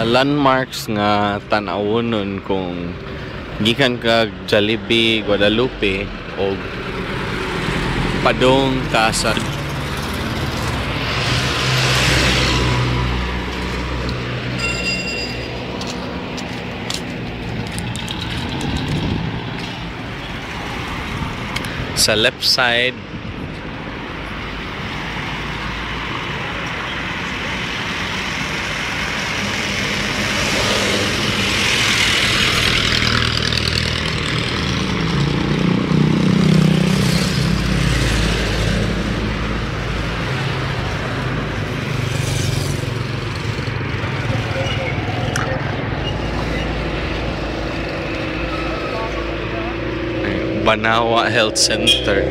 landmarks nga tan-awonon kung gikan ka Jollibee, Guadalupe o padong ka sa left side. Banawa Health Center.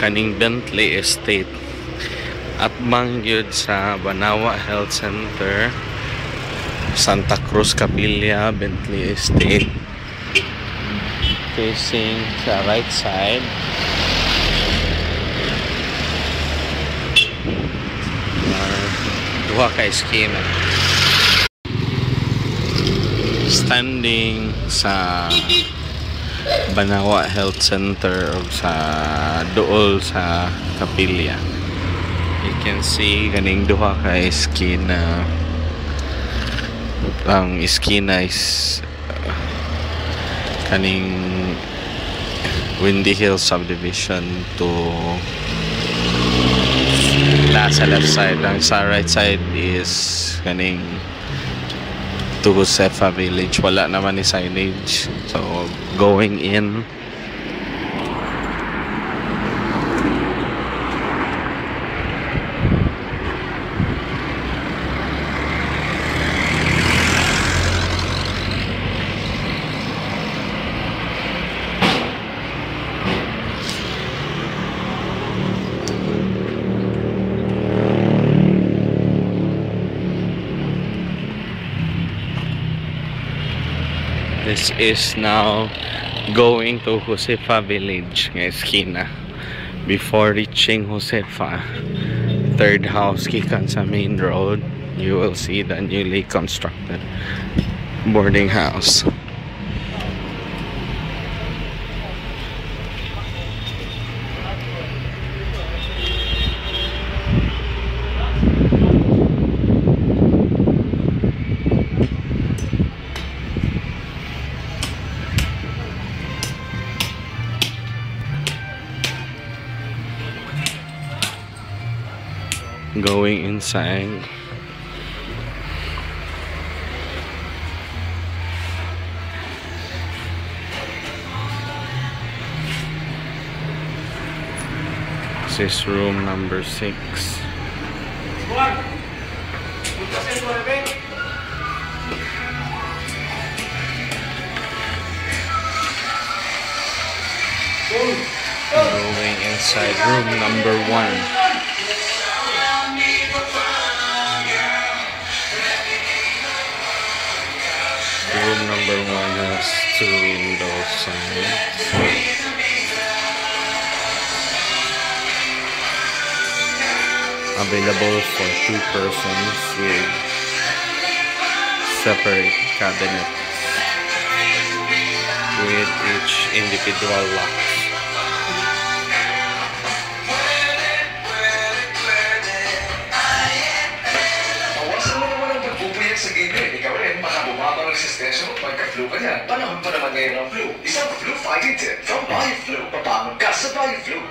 Kaning Bentley Estate. At mangyud sa Banawa Health Center, Santa Cruz, Capilla, Bentley Estate. Facing sa right side. Duha ka eskina. Standing sa Banawa Health Center o sa dool sa Capilla, you can see kaning duha ka eskina. Ang eskina is kaning Windy Hills subdivision to nasa left side. Ang sa right side is kaning to Josefa Village. Wala naman ni signage, so going in. This is now going to Josefa Village nga eskina. Before reaching Josefa, third house gikan sa main road, you will see the newly constructed boarding house. Going inside, this is room number 6. Going inside room number 1. Room number 1 has 2 window sides. Available for 2 persons with separate cabinets with each individual locks. Resistensya mo pagka-flu ka niyan. Panahon pa naman ngayon ang flu. Isang flu fighting tip from BioFlu. Pabangon ka sa BioFlu.